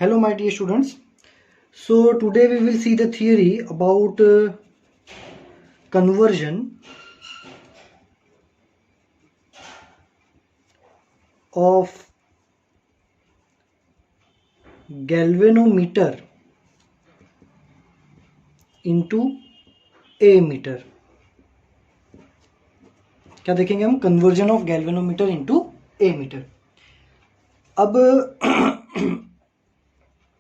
Hello my dear students. So today we will see the theory about conversion of galvanometer into ammeter. क्या देखेंगे हम? Conversion of galvanometer into ammeter. अब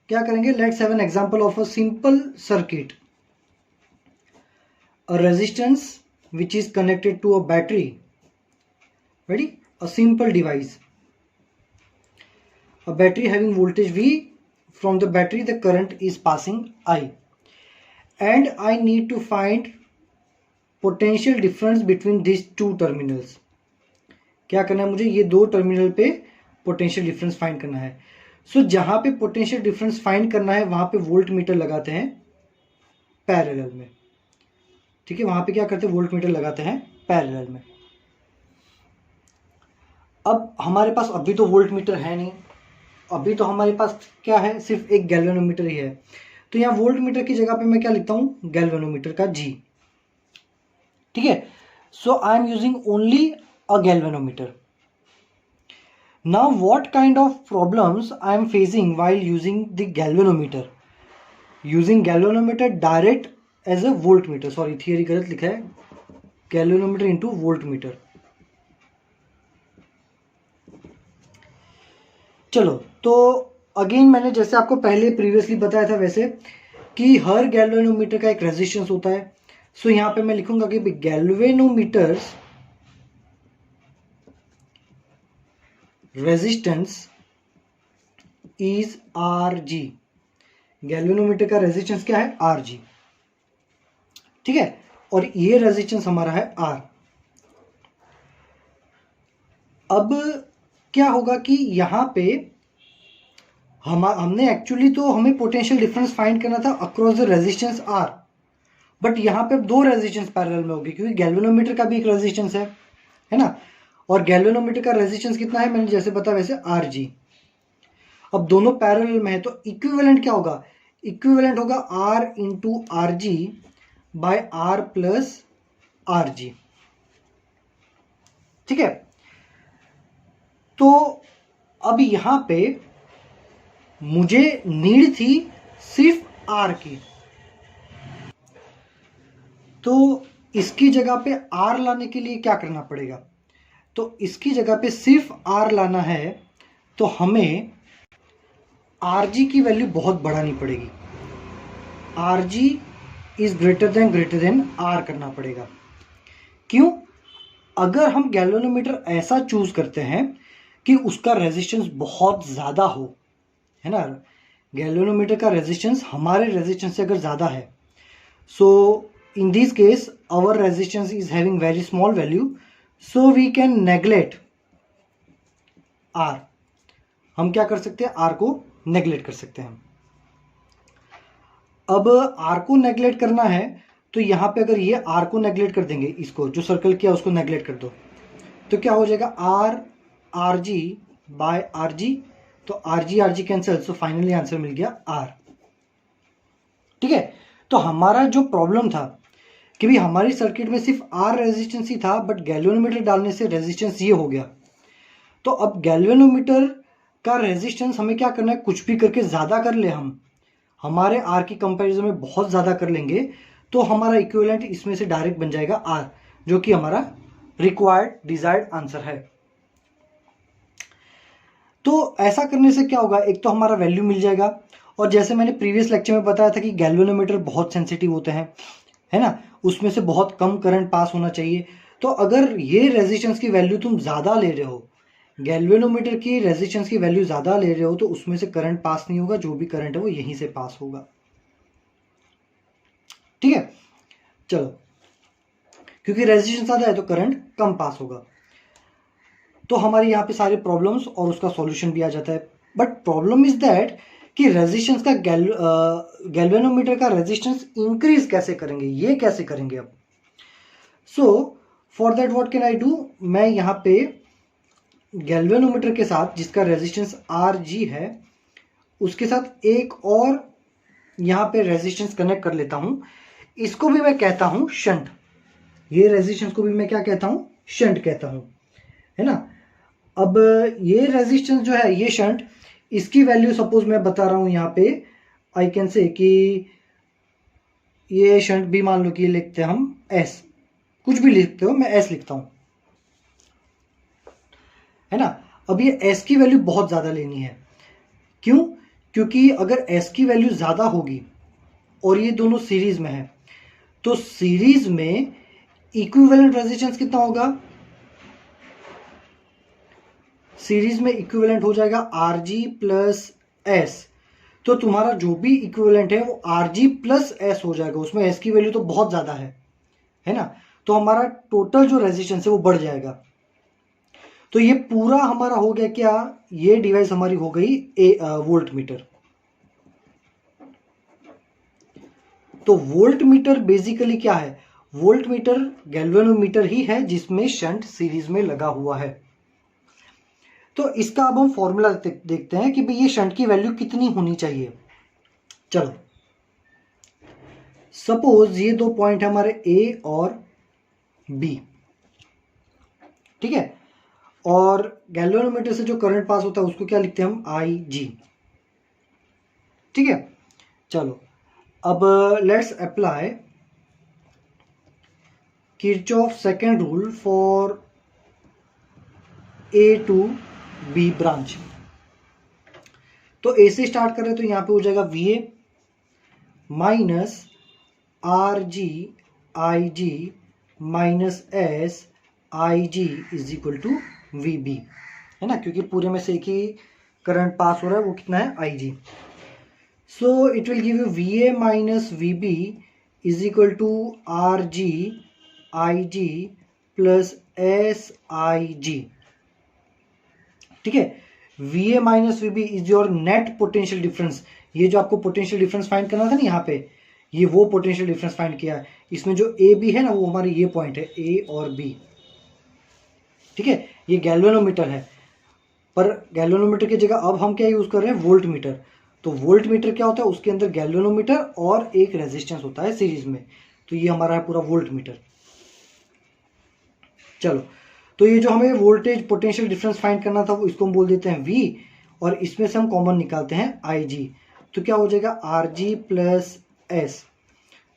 क्या करेंगे? Let's have an example of a simple circuit. A resistance which is connected to a battery. Ready? A simple device. A battery having voltage V. From the battery the current is passing I. And I need to find potential difference between these two terminals. क्या करना है मुझे? ये दो terminal पे potential difference find करना है. सो जहां पे पोटेंशियल डिफरेंस फाइंड करना है वहां पे वोल्ट मीटर लगाते हैं पैरेलल में. ठीक है, वहां पे क्या करते हैं? वोल्ट मीटर लगाते हैं पैरेलल में. अब हमारे पास अभी तो वोल्ट मीटर है नहीं, अभी तो हमारे पास क्या है? सिर्फ एक गैल्वेनोमीटर ही है. तो यहाँ वोल्ट मीटर की जगह पे मैं क्या लिखता हूँ? गैल्वेनोमीटर का G. ठीक है, so I am using only a galvanometer. Now what kind of problems I am facing while using the galvanometer? Using galvanometer direct as a volt meter. Sorry, theory गलत लिखा है. Galvanometer into volt meter. चलो, तो again मैंने जैसे आपको पहले previously बताया था वैसे कि हर गैल्वेनोमीटर का एक रेजिस्टेंस होता है. सो यहां पे मैं लिखूंगा कि गैल्वेनोमीटर्स रेजिस्टेंस इज RG. गैल्वेनोमीटर का रेजिस्टेंस क्या है? RG. ठीक है, और ये रेजिस्टेंस हमारा है R. अब क्या होगा कि यहां पे हमने एक्चुअली तो हमें पोटेंशियल डिफरेंस फाइंड करना था across the resistance R, but यहां पे दो रेजिस्टेंस पैरेलल में होगी क्योंकि गैल्वेनोमीटर का भी एक रेजिस्टेंस है ना. और गैल्वेनोमीटर का रेजिस्टेंस कितना है? मैंने जैसे बताया वैसे RG. अब दोनों पैरेलल में है तो इक्विवेलेंट क्या होगा? इक्विवेलेंट होगा R into RG by R plus RG. ठीक है, तो अब यहां पे मुझे नीड थी सिर्फ R की, तो इसकी जगह पे R लाने के लिए क्या करना पड़ेगा? तो इसकी जगह पे सिर्फ R लाना है तो हमें RG की वैल्यू बहुत बढ़ानी पड़ेगी. RG is greater than R करना पड़ेगा. क्यों? अगर हम गैल्वेनोमीटर ऐसा चूज करते हैं कि उसका रेजिस्टेंस बहुत ज्यादा हो, है ना, गैल्वेनोमीटर का रेजिस्टेंस हमारे रेजिस्टेंस से अगर ज्यादा है, सो in this case our resistance is having very small value, so we can neglect R. हम क्या कर सकते हैं? R को नेग्लेक्ट कर सकते हैं. अब R को नेग्लेक्ट करना है तो यहां पे अगर ये R को नेग्लेक्ट कर देंगे, इसको जो सर्कल किया उसको नेग्लेक्ट कर दो, तो क्या हो जाएगा? RG by RG. तो RG cancel, so finally answer मिल गया R. ठीक है, तो हमारा जो प्रॉब्लम था कि भी हमारी सर्किट में सिर्फ R रेजिस्टेंस ही था, बट गैल्वेनोमीटर डालने से रेजिस्टेंस ये हो गया. तो अब गैल्वेनोमीटर का रेजिस्टेंस हमें क्या करना है? कुछ भी करके ज्यादा कर ले, हम हमारे R की कंपैरिजन में बहुत ज्यादा कर लेंगे तो हमारा इक्विवेलेंट इसमें से डायरेक्ट बन जाएगा R, जो कि हमारा रिक्वायर्ड डिजायर्ड आंसर है. तो ऐसा करने से क्या होगा? एक तो हमारा वैल्यू मिल जाएगा, और जैसे मैंने प्रीवियस लेक्चर में बताया था कि गैल्वेनोमीटर बहुत सेंसिटिव होते हैं, है ना, उसमें से बहुत कम करंट पास होना चाहिए. तो अगर ये रेजिस्टेंस की वैल्यू तुम ज्यादा ले रहे हो, गैल्वेनोमीटर की रेजिस्टेंस की वैल्यू ज्यादा ले रहे हो, तो उसमें से करंट पास नहीं होगा. जो भी करंट है वो यहीं से पास होगा. ठीक है, चलो, क्योंकि रेजिस्टेंस ज्यादा है तो करंट कम पास होगा. तो हमारे यहाँ पे सारे प्रॉब्लम्स और उसका सॉल्यूशन भी आ जाता है. बट प्रॉब्लम इज दैट कि रेजिस्टेंस का गैल्वेनोमीटर का रेजिस्टेंस इंक्रीज कैसे करेंगे? ये कैसे करेंगे अब? So for that what can I do? मैं यहाँ पे गैल्वेनोमीटर के साथ जिसका रेजिस्टेंस RG है उसके साथ एक और यहाँ पे रेजिस्टेंस कनेक्ट कर लेता हूँ, इसको भी मैं कहता हूँ शंट। ये रेजिस्टेंस को भी मैं क्या कहता हूँ, शंट कहता हूँ, है ना। अब ये रेजिस्टेंस जो है ये शंट, इसकी वैल्यू सपोज मैं बता रहा हूँ यहाँ पे, आई कैन से कि ये शंट भी मान लो कि ये लिखते हैं हम एस, कुछ भी लिखते हो मैं एस लिखता हूँ, है ना। अब ये एस की वैल्यू बहुत ज़्यादा लेनी है, क्यों? क्योंकि अगर एस की वैल्यू ज़्यादा होगी और ये दोनों सीरीज में है, तो सीरीज में इक्विवेलेंट रेजिस्टेंस कितना होगा? सीरीज में इक्विवेलेंट हो जाएगा आर जी प्लस एस। तो तुम्हारा जो भी इक्विवेलेंट है वो आर जी प्लस एस हो जाएगा, उसमें एस की वैल्यू तो बहुत ज़्यादा है ना। तो हमारा टोटल जो रेजिस्टेंस है वो बढ़ जाएगा। तो ये पूरा हमारा हो गया क्या, ये डिवाइस हमारी हो गई वोल्ट मीटर। तो वोल्ट मीटर बेसिकली क्या है? वोल्ट मीटर गैल्वेनोमीटर ही है जिसमें शंट सीरीज में लगा हुआ है। तो इसका अब हम फॉर्मूला देखते हैं कि भाई ये शंट की वैल्यू कितनी होनी चाहिए। चलो सपोज ये दो पॉइंट है हमारे ए और बी, ठीक है, और गैल्वेनोमीटर से जो करंट पास होता है उसको क्या लिखते हैं हम, आई जी, ठीक है। चलो अब let's apply Kirchhoff second rule for A to B branch. तो ए से स्टार्ट कर रहे हैं, तो यहां पे हो जाएगा V A minus R G I G minus S I G is equal to V B, है ना, क्योंकि पूरे में से एक ही करंट पास हो रहा है, वो कितना है, I G. So it will give you V A minus V B is equal to R G I G plus S I G, ठीक है। V A minus V B is your net potential difference. ये जो आपको potential difference find करना था ना यहाँ पे, ये वो पोटेंशियल डिफरेंस फाइंड किया है। इसमें जो ए बी है ना, वो हमारे ये पॉइंट है ए और बी, ठीक है। ये गैल्वेनोमीटर है, पर गैल्वेनोमीटर की जगह अब हम क्या यूज कर रहे हैं, वोल्ट मीटर। तो वोल्ट मीटर क्या होता है, उसके अंदर गैल्वेनोमीटर और एक रेजिस्टेंस होता है सीरीज में, तो ये हमारा है पूरा वोल्ट मीटर। चलो तो ये जो हमें वोल्टेज पोटेंशियल डिफरेंस फाइंड करना था, वो इसको हम बोल देते हैं V, और इसमें से हम कॉमन निकालते हैं IG। तो क्या हो जाएगा, आर जी प्लस एस।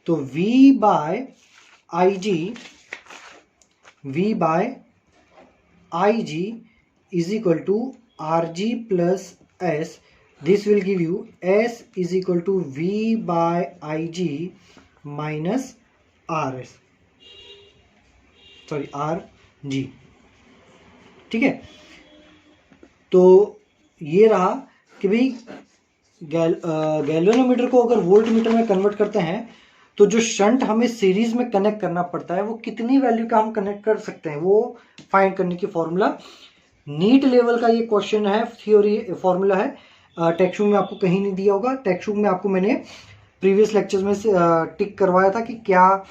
तो V by I G is equal to R G plus S. This will give you S is equal to V by I G minus R S, sorry R G, ठीक है। तो ये रहा कि भाई galvanometer को अगर वोल्ट मीटर में कन्वर्ट करते हैं, तो जो शंट हमें सीरीज में कनेक्ट करना पड़ता है वो कितनी वैल्यू का हम कनेक्ट कर सकते हैं, वो फाइंड करने की फॉर्मूला। नीट लेवल का ये क्वेश्चन है, थ्योरी फॉर्मूला है, टेक्स्ट बुक में आपको कहीं नहीं दिया होगा। टेक्स्ट बुक में आपको मैंने प्रीवियस लेक्चर्स में से टिक करवाया था कि क्या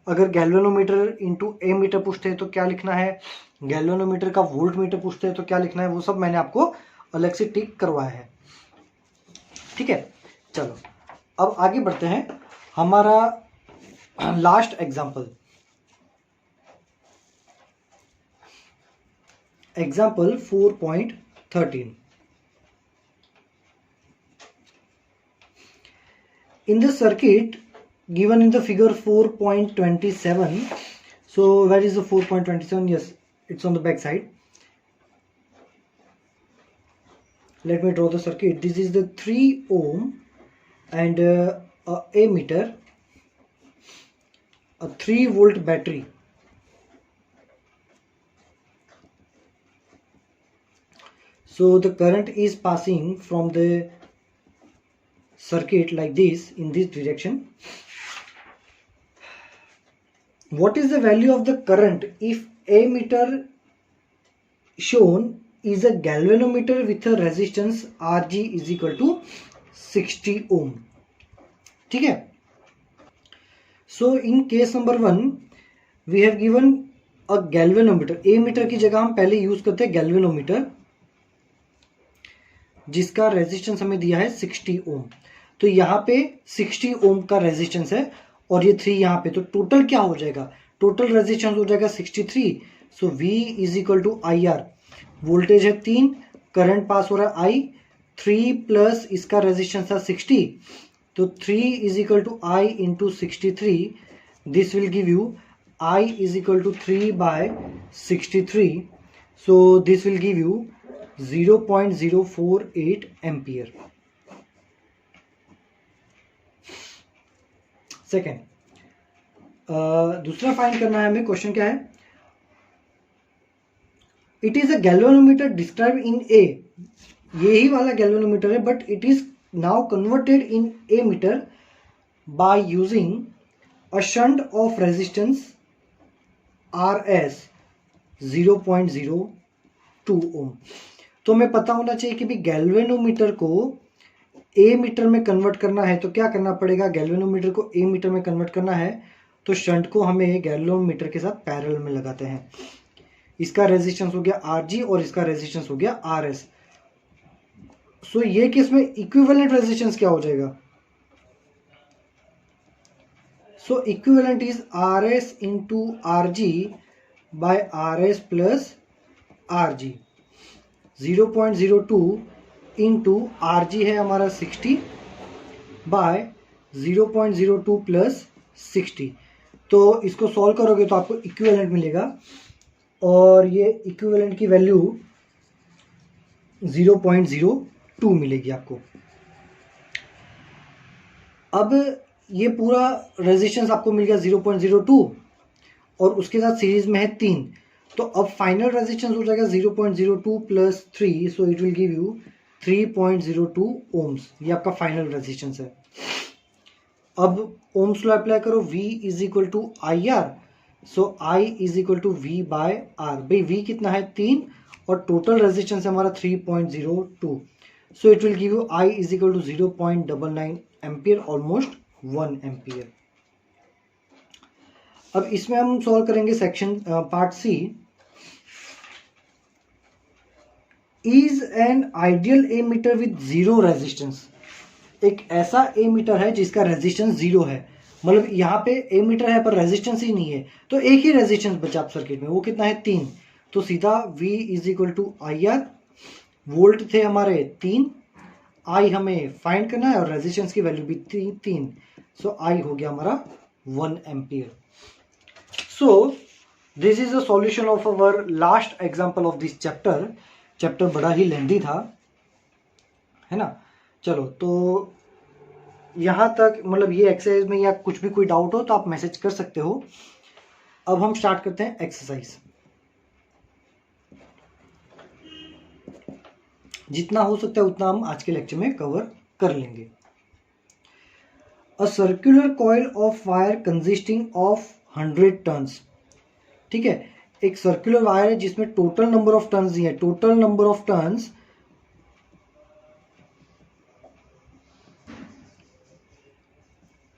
अगर गैल्वेनोमीटर इंटू ए मीटर पूछते हैं तो क्या लिखना है, गैल्वेनोमीटर का वोल्ट मीटर पूछते हैं तो क्या लिखना है, वो सब मैंने आपको अलग से टिक करवाया है, ठीक है। चलो अब आगे बढ़ते हैं, हमारा last example 4.13। in the circuit given in the figure 4.27, so where is the 4.27? Yes, it's on the back side. Let me draw the circuit. This is the 3 ohm and a ammeter, a 3 volt battery. So the current is passing from the circuit like this in this direction. What is the value of the current if ammeter shown is a galvanometer with a resistance Rg is equal to 60 ohm, ठीक है। So in case number 1 we have given a galvanometer, ammeter की जगह हम पहले use करते हैं galvanometer, जिसका resistance हमें दिया है 60 ओम। तो यहाँ पे 60 ओम का रेजिस्टेंस है और ये 3 यहाँ पे, तो टोटल क्या हो जाएगा, टोटल रेजिस्टेंस हो जाएगा 63। So V is equal to I R, voltage है 3, करंट पास हो रहा है I, 3 प्लस इसका रेजिस्टेंस था 60, तो 3 is equal to I into 63, this will give you I is equal to 3 by 63, so this will give you 0.048 ampere. Second, दूसरा find करना है हमें, क्वेश्चन क्या है, it is a galvanometer describe in a, यही वाला गैल्वेनोमीटर है but it is now converted in a meter by using a shunt of resistance RS 0.02 ohm. तो हमें पता होना चाहिए कि भी गैल्वेनोमीटर को ए मीटर में कन्वर्ट करना है तो क्या करना पड़ेगा, गैल्वेनोमीटर को ए मीटर में कन्वर्ट करना है तो शंट को हमें गैल्वेनोमीटर के साथ पैरेलल में लगाते हैं। इसका रेजिस्टेंस हो गया RG और इसका रेजिस्टेंस हो गया RS। सो ये केस में इक्विवेलेंट रेजिस्टेंस क्या हो जाएगा, so equivalent is RS into RG by RS plus RG। 0.02 into RG है हमारा 60 बाय 0.02 प्लस 60, तो इसको सॉल्व करोगे तो आपको इक्विवेलेंट मिलेगा और ये इक्विवेलेंट की वैल्यू 0.02 मिलेगी आपको। अब ये पूरा रेजिस्टेंस आपको मिल गया 0.02 और उसके साथ सीरीज में है 3, तो अब फाइनल रेजिस्टेंस हो जाएगा 0.02 plus 3, so it will give you 3.02 ohms, ये आपका फाइनल रेजिस्टेंस है। अब ओम्स लॉ अप्लाई करो, V is equal to I R, so I is equal to V by R। भाई V कितना है 3 और टोटल रेजिस्टेंस है हमारा 3.02, so it will give you I is equal to 0.99 ampere, almost 1 ampere. अब इसमें हम सॉल्व करेंगे section part C। Is an ideal ammeter with zero resistance, एक ऐसा ए मीटर है जिसका रेजिस्टेंस 0 है, मतलब यहाँ पे ए मीटर है पर रेजिस्टेंस ही नहीं है, तो एक ही रेजिस्टेंस बचा आप सर्किट में, वो कितना है 3, तो सीधा V is equal to I R, volt थे हमारे 3, I हमें फाइंड करना है और रेजिस्टेंस की वैल्यू भी 3, सो I हो गया हमारा 1 ampere. So this is the solution of our last example of this chapter. Chapter बड़ा ही लेंदी था, है ना। चलो, तो यहाँ तक, मतलब ये एक्सरसाइज में या कुछ भी कोई डाउट हो तो आप मैसेज कर सकते हो। अब हम स्टार्ट करते हैं एक्सरसाइज। जितना हो सकता है उतना हम आज के लेक्चर में कवर कर लेंगे। A circular coil of wire consisting of 100 turns, ठीक है, एक सर्कुलर वायर है जिसमें टोटल नंबर ऑफ टर्न्स दिए, total number of turns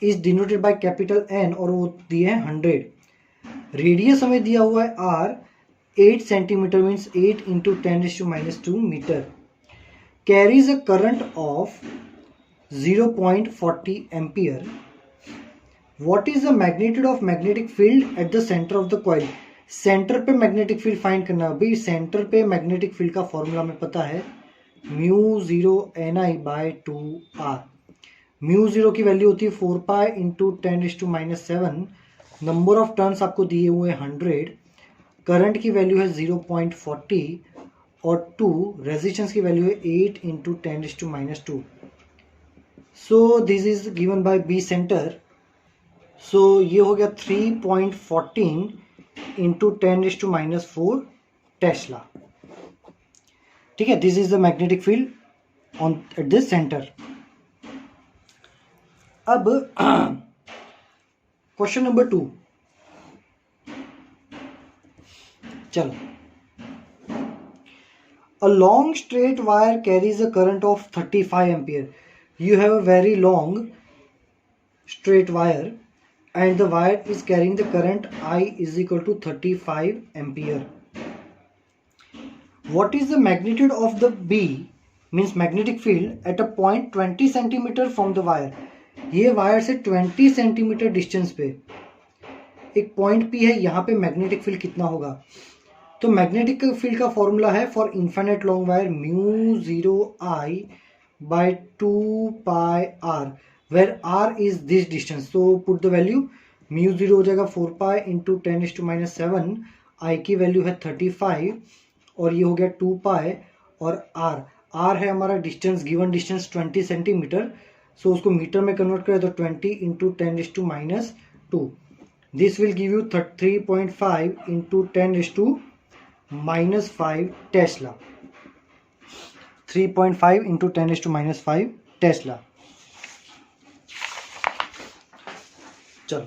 is denoted by capital N और वो दिए हैं 100। रेडियस हमें दिया हुआ है R, 8 centimetre means 8 into 10⁻² metre, carries a current of 0.40 ampere. What is the magnitude of magnetic field at the centre of the coil. Centre पे magnetic field find करना है। भाई सेंटर पे मैग्नेटिक फील्ड का फॉर्मूला हमें पता है, μ0Ni/2R। μ0 की वैल्यू होती है 4 pi into 10⁻⁷। Number of turns आपको दिए हुए 100, करंट की वैल्यू है 0.40 और 2 रेजिस्टेंस की वैल्यू है 8 into 10⁻²। So this is given by b centre, सो ये हो गया 3.14 इंटू 10⁻⁴ टेस्ला, ठीक है। This is the magnetic field on at this centre. अब क्वेश्चन नंबर 2, चलो। A long straight wire carries a current of 35 ampere. You have a very long straight wire and the wire is carrying the current I is equal to 35 ampere. What is the magnitude of the B means magnetic field eight a point 20 centimetre from the wire, ये wire से 20 centimetre distance पे एक point P है, यहाँ पे magnetic field कितना होगा। तो मैग्नेटिक फील्ड का फॉर्मूला है for infinite long wire mu 0I by 2 πr, where r is this distance. तो पुट द वैल्यू, म्यू 0 हो जाएगा 4 पाई इंटू 10⁻⁷, आई की वैल्यू है 35 और ये हो गया 2 पाई, और r है हमारा distance, given distance 20 centimetre, so उसको मीटर में कन्वर्ट करें तो 20 into 10⁻², this will give you 3.5 into 10⁻⁵ tesla, 3.5 into 10⁻⁵ tesla. चलो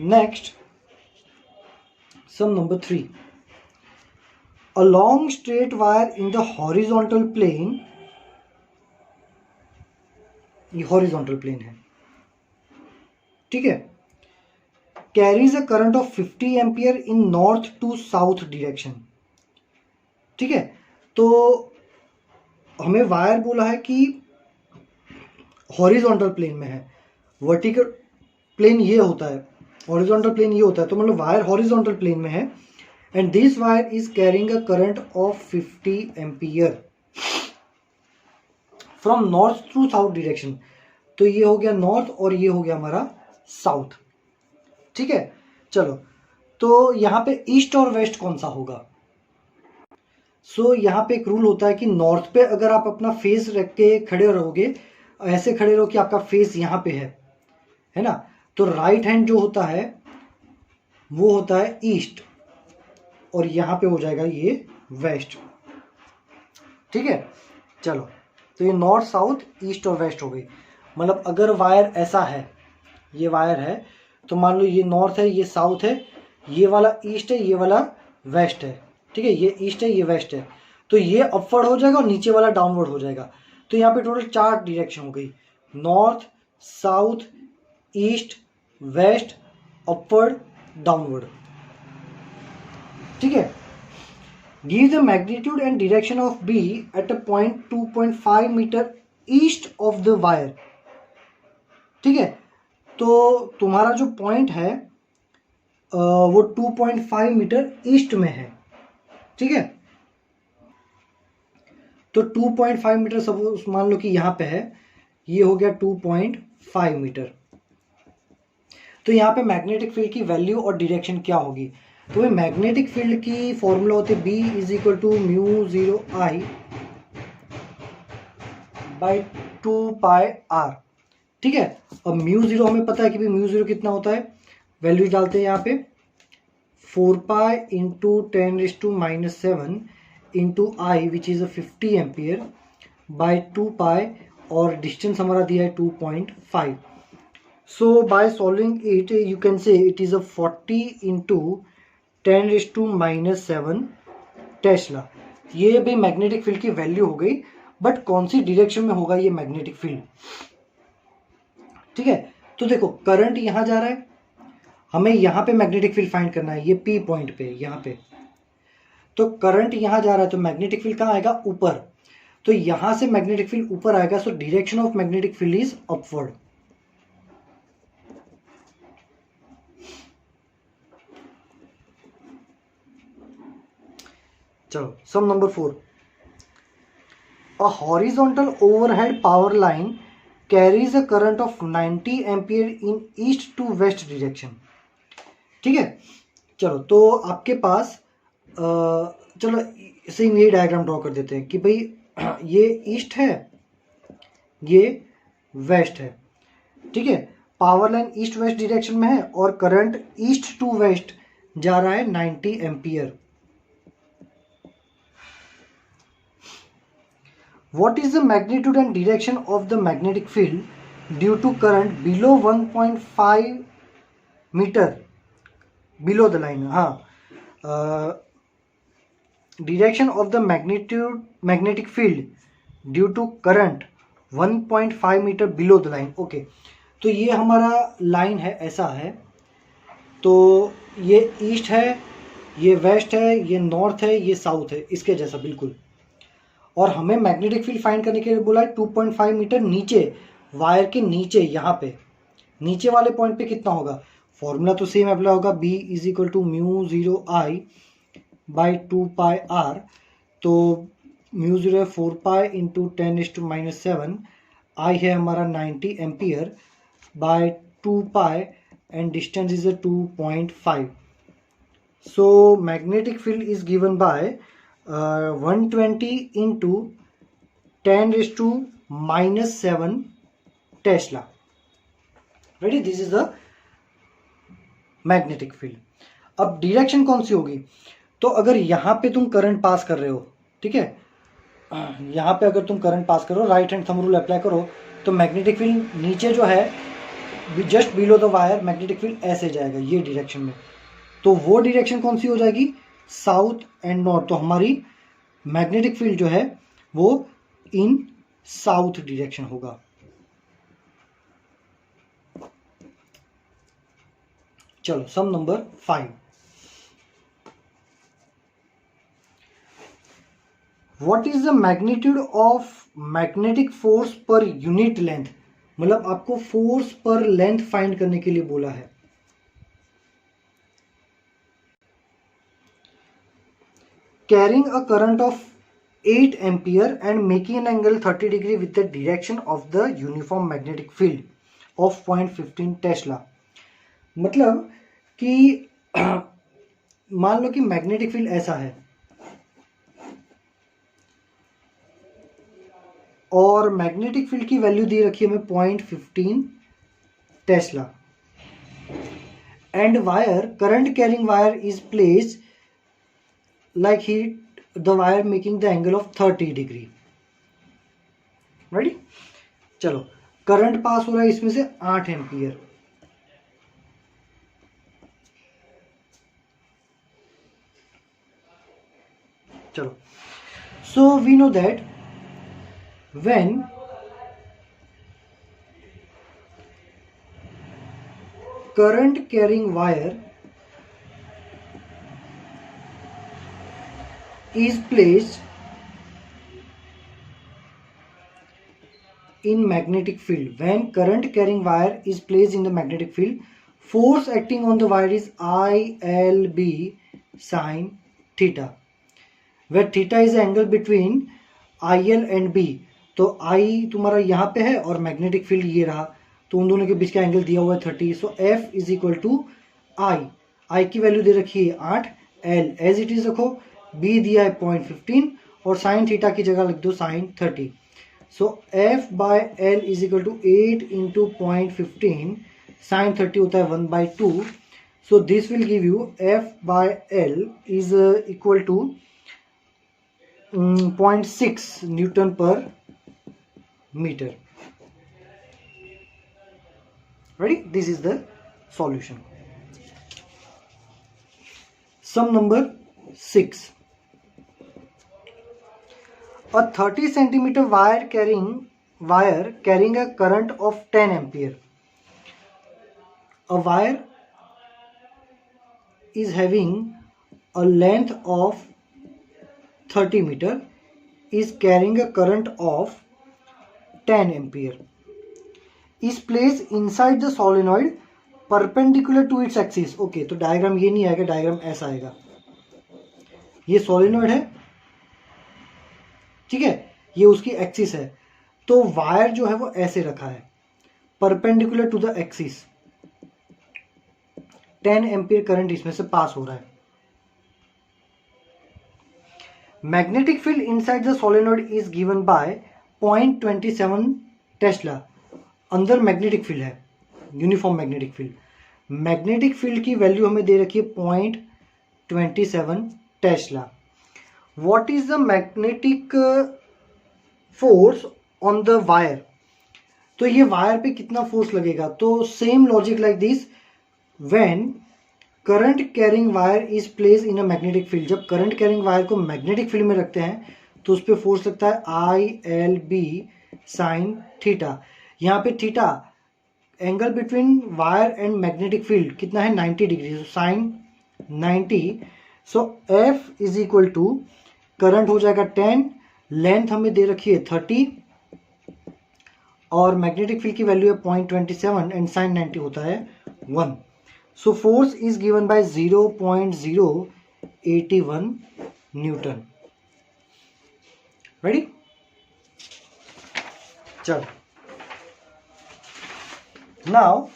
next, sum number 3, a long straight wire in the horizontal plane, ये horizontal plane है, ठीक है, carries a current of 50 ampere in north to south direction, ठीक है। तो हमें wire बोला है कि हॉरिजॉन्टल प्लेन में है, वर्टिकल प्लेन ये होता है, हॉरिजॉन्टल प्लेन ये होता है, तो मतलब वायर हॉरिजॉन्टल प्लेन में है, and this wire is carrying a current of 50 ampere from north to south direction. तो ये हो गया नॉर्थ और ये हो गया हमारा साउथ, ठीक है। चलो, तो यहाँ पे ईस्ट और वेस्ट कौन सा होगा। सो यहाँ पे एक रूल होता है कि नॉर्थ पे अगर आप अपना फेस रख के खड़े रहोगे, ऐसे खड़े रहो कि आपका फेस यहाँ पे है ना, तो राइट हैंड जो होता है वो होता है ईस्ट और यहाँ पे हो जाएगा ये वेस्ट, ठीक है। चलो, तो ये नॉर्थ साउथ ईस्ट और वेस्ट हो गई। मतलब अगर वायर ऐसा है, ये वायर है, तो मान लो ये नॉर्थ है, ये साउथ है, ये वाला ईस्ट है, ये वाला वेस्ट है, ठीक है, ये ईस्ट है, ये वेस्ट है, तो ये अपवर्ड हो जाएगा और नीचे वाला डाउनवर्ड हो जाएगा। तो यहाँ पे टोटल 4 डायरेक्शन हो गई, north south east west upward downward, ठीक है। Give the magnitude and direction of B at a point 2.5 metre east of the wire, ठीक है। तो तुम्हारा जो पॉइंट है वो 2.5 मीटर ईस्ट में है, ठीक है। तो 2.5 मीटर सपोज मान लो कि यहां पे है, ये हो गया 2.5 मीटर। तो यहाँ पे मैग्नेटिक फील्ड की वैल्यू और डायरेक्शन क्या होगी। तो भाई मैग्नेटिक फील्ड की फॉर्मूला होती है B = μ0I बाय 2 πr, ठीक है। अब μ0 हमें पता है कि भाई μ0 कितना होता है, वैल्यू डालते हैं यहाँ पे 4 pi into 10⁻⁷ into I which is 50 ampere by 2 pi, और डिस्टेंस हमारा दिया है 2.5। So by solving it you can say it is a 40 into 10⁻⁷ Tesla. ये भी मैग्नेटिक फील्ड की वैल्यू हो गई, बट कौन सी डायरेक्शन में होगा ये मैग्नेटिक फील्ड, ठीक है। तो देखो करंट यहां जा रहा है, हमें यहां पे मैग्नेटिक फील्ड फाइंड करना है, ये P पॉइंट पे यहां पे, तो करंट यहां जा रहा है तो मैग्नेटिक फील्ड कहाँ आएगा, ऊपर। तो यहां से मैग्नेटिक फील्ड ऊपर आएगा, so direction of magnetic field is upward. चलो sum number 4, a horizontal overhead power line carries a current of 90 ampere in east to west direction, ठीक है। चलो, तो आपके पास चलो सेम ये डायग्राम ड्रॉ कर देते हैं कि भाई ये ईस्ट है, ये वेस्ट है, ठीक है। Power line east west direction में है और करंट ईस्ट टू वेस्ट जा रहा है 90 ampere. What is the magnitude and direction of the magnetic field due to current below 1.5 meter below the line? हाँ, direction of the magnetic field due to current 1.5 meter below the line. Okay, तो ये हमारा line है, ऐसा है, तो ये east है, ये वेस्ट है, ये नॉर्थ है, ये साउथ है, इसके जैसा बिल्कुल। और हमें मैग्नेटिक फील्ड फाइंड करने के लिए बोला है 2.5 मीटर नीचे, वायर के नीचे, यहाँ पे नीचे वाले पॉइंट पे कितना होगा। फॉर्मूला तो सेम अप्लाई होगा, B is equal to mu 0I by 2πr। तो म्यू 0 है 4π इंटू 10⁻⁻⁷, I है हमारा 90 ampere by 2π and distance is 2.5। So magnetic field is given by 120 into 10⁻⁻⁷ tesla. Ready, this is the magnetic field. अब direction कौन सी होगी, तो अगर यहाँ पे तुम करंट पास कर रहे हो, ठीक है, यहाँ पे अगर तुम करंट पास करो, right hand thumb rule apply करो, तो मैग्नेटिक फील्ड नीचे जो है just below the wire, magnetic field ऐसे जाएगा ये डायरेक्शन में। तो वो डायरेक्शन कौन सी हो जाएगी, साउथ एंड नॉर्थ। तो हमारी मैग्नेटिक फील्ड जो है वो इन साउथ डायरेक्शन होगा। चलो sum number 5। What is the magnitude of magnetic force per unit length, मतलब आपको फोर्स पर लेंथ फाइंड करने के लिए बोला है। Carrying a current of 8 ampere and making an angle 30 degree with the direction of the uniform magnetic field of 0.15 Tesla. मतलब कि मान लो कि मैग्नेटिक फील्ड ऐसा है और मैग्नेटिक फील्ड की वैल्यू दी रखी है हमें 0.15 tesla, and wire, current carrying wire is placed like he the wire making the angle of 30 degree. Ready, चलो करंट पास हो रहा है इसमें से 8 एम्पियर। चलो, so we know that when current carrying wire is placed in magnetic field, when current carrying wire is placed in the magnetic field, force acting on the wire is ILB sin theta, where theta is the angle between IL and B। तो I तुम्हारा यहाँ पे है और magnetic field ये रहा, तो उन दोनों के बीच का एंगल दिया हुआ है 30। So F is equal to I की वैल्यू दे रखी है 8, L एज इट इज रखो, B दिया है 0.15 और साइन थीटा की जगह लिख दो sine 30। So F by L is equal to 8 into 0.15, sine 30 होता है 1/2। So this will give you F by L is equal to 0.6 newton per metre. Ready, this is the solution. Sum number 6. A 30 centimeter wire carrying a current of 10 ampere. A wire is having a length of 30 meter, is carrying a current of 10 ampere, is placed inside the solenoid perpendicular to its axis। Okay, तो diagram ये नहीं आएगा, diagram ऐसा आएगा। ये solenoid है, ठीक है, ये उसकी एक्सिस है, तो वायर जो है वो ऐसे रखा है perpendicular to the axis. 10 ampere current इसमें से पास हो रहा है। Magnetic field inside the solenoid is given by 0.27 tesla. अंदर मैग्नेटिक फील्ड है, uniform magnetic field. Magnetic field की वैल्यू हमें दे रखी है 0.27 tesla. What is the magnetic force on the wire, तो ये वायर पे कितना फोर्स लगेगा। तो same logic like this, when current carrying wire is place in a magnetic field, जब करंट कैरिंग वायर को मैग्नेटिक फील्ड में रखते हैं तो उस पर फोर्स लगता है ILB साइन थीटा। यहाँ पे theta angle between wire and magnetic field कितना है 90 degree, sine 90। So F is equal to current हो जाएगा 10, लेंथ हमें दे रखी है 30 और मैग्नेटिक फील्ड की वैल्यू है 0.27 एंड साइन 90 होता है 1. So force is given bye 0.081 Newton. Ready? चलो now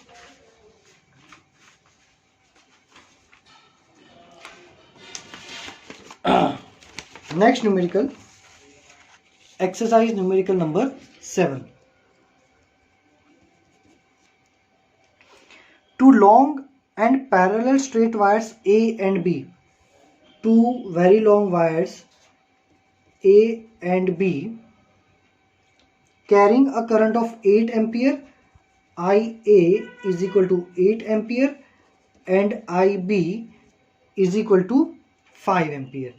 next numerical exercise, numerical number 7. Two long and parallel straight wires A and B, two very long wires A and B carrying a current of 8 ampere, IA is equal to 8 ampere and IB is equal to 5 ampere.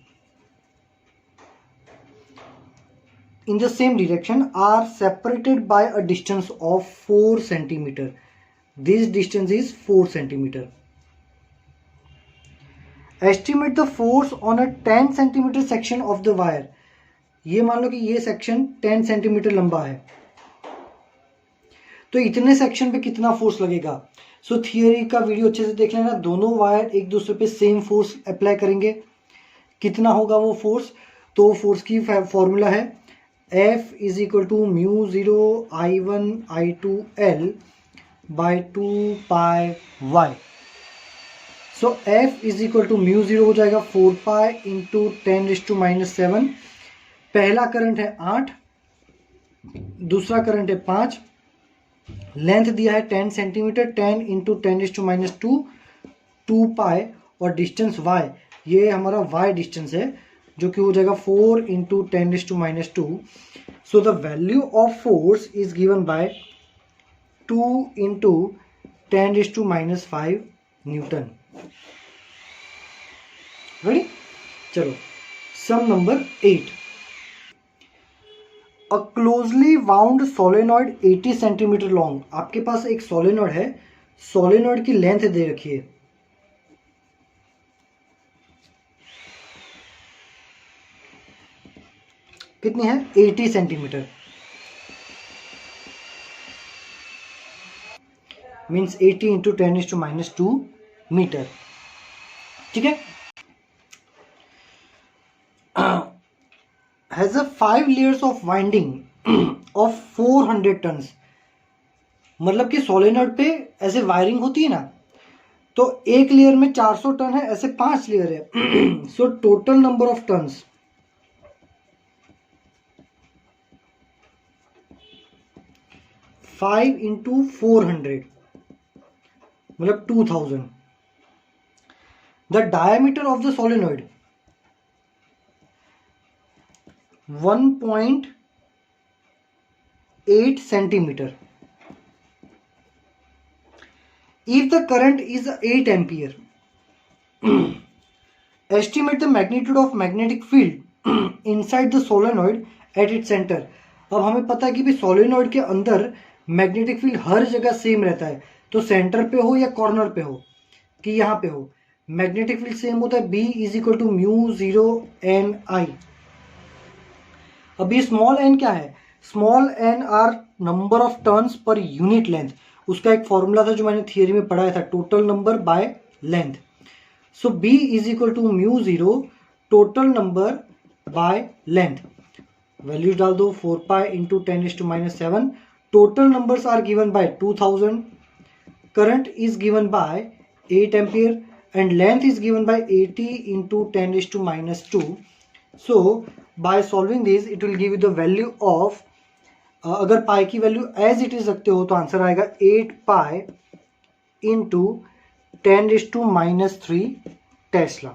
In the same direction are separated by a distance of 4 centimeter. This distance is 4 centimeter. Estimate the force on a 10 centimeter section of the wire. ये मान लो कि ये section 10 centimetre लंबा है, तो इतने section पे कितना फोर्स लगेगा. सो थियरी का वीडियो अच्छे से देख लेना. दोनों वायर एक दूसरे पे सेम फोर्स अप्लाई करेंगे, कितना होगा वो फोर्स. तो फोर्स की फॉर्मूला है F is equal to mu 0 I1 I2 L by 2 pi y. So F is equal to mu 0 हो जाएगा 4 पाई इंटू 10⁻⁻⁷. पहला करंट है 8, दूसरा करंट है 5, लेंथ दिया है 10 सेंटीमीटर, 10 इंटू 10⁻⁻2 2 पाई और डिस्टेंस y, ये हमारा y डिस्टेंस है जो कि हो जाएगा 4 into 10⁻⁻2. So the value of force is given by 2 into 10⁻⁵ newton. Ready? चलो sum number 8. A closely wound solenoid 80 centimetre long. आपके पास एक सोलेनॉइड है, सोलेनॉइड की लेंथ दे रखी है. कितनी है? 80 सेंटीमीटर. Means 80 into 10⁻⁻2 metre. ठीक है. Has a 5 layers of winding of 400 turns. मतलब कि सोलेनॉइड पे ऐसे वायरिंग होती है ना, तो एक लेयर में 400 टन है, ऐसे 5 लेयर है. So total number of turns 5 into 400 मतलब 2000. The diameter of the solenoid 1.8 centimetre. If the current is 8 ampere, estimate the magnitude of magnetic field inside the solenoid at its center. अब हमें पता है कि भी सोलेनॉइड के अंदर मैग्नेटिक फील्ड हर जगह सेम रहता है, तो सेंटर पे हो या कॉर्नर पे हो कि यहाँ पे हो, मैग्नेटिक फील्ड सेम होता है. B is equal to mu 0 n I. अभी स्मॉल n क्या है? Small n are number of turns per unit length. उसका एक फॉर्मूला था जो मैंने थियरी में पढ़ाया था, total number by length. So B is equal to mu 0 total number by length. Values डाल दो 4 pi into 10⁻⁷. Total numbers are given by 2000. Current is given by 8 ampere and length is given by 80 into 10⁻². So by solving this it will give you the value of, अगर pi की value as it is रखते हो तो answer आएगा 8 pi into 10⁻³ Tesla.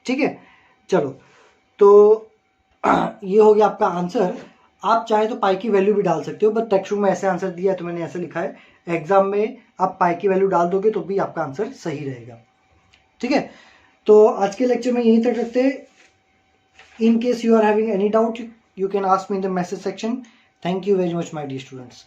ठीक है. चलो तो ये हो गया आपका आंसर. आप चाहे तो पाई की वैल्यू भी डाल सकते हो, बट टेक्स्ट बुक में ऐसे आंसर दिया है तो मैंने ऐसे लिखा है. एग्जाम में आप पाई की वैल्यू डाल दोगे तो भी आपका आंसर सही रहेगा. ठीक है. तो आज के लेक्चर में यहीं तक रखते हैं. In case you are having any doubt, you can ask me in the message section. Thank you very much, my dear students.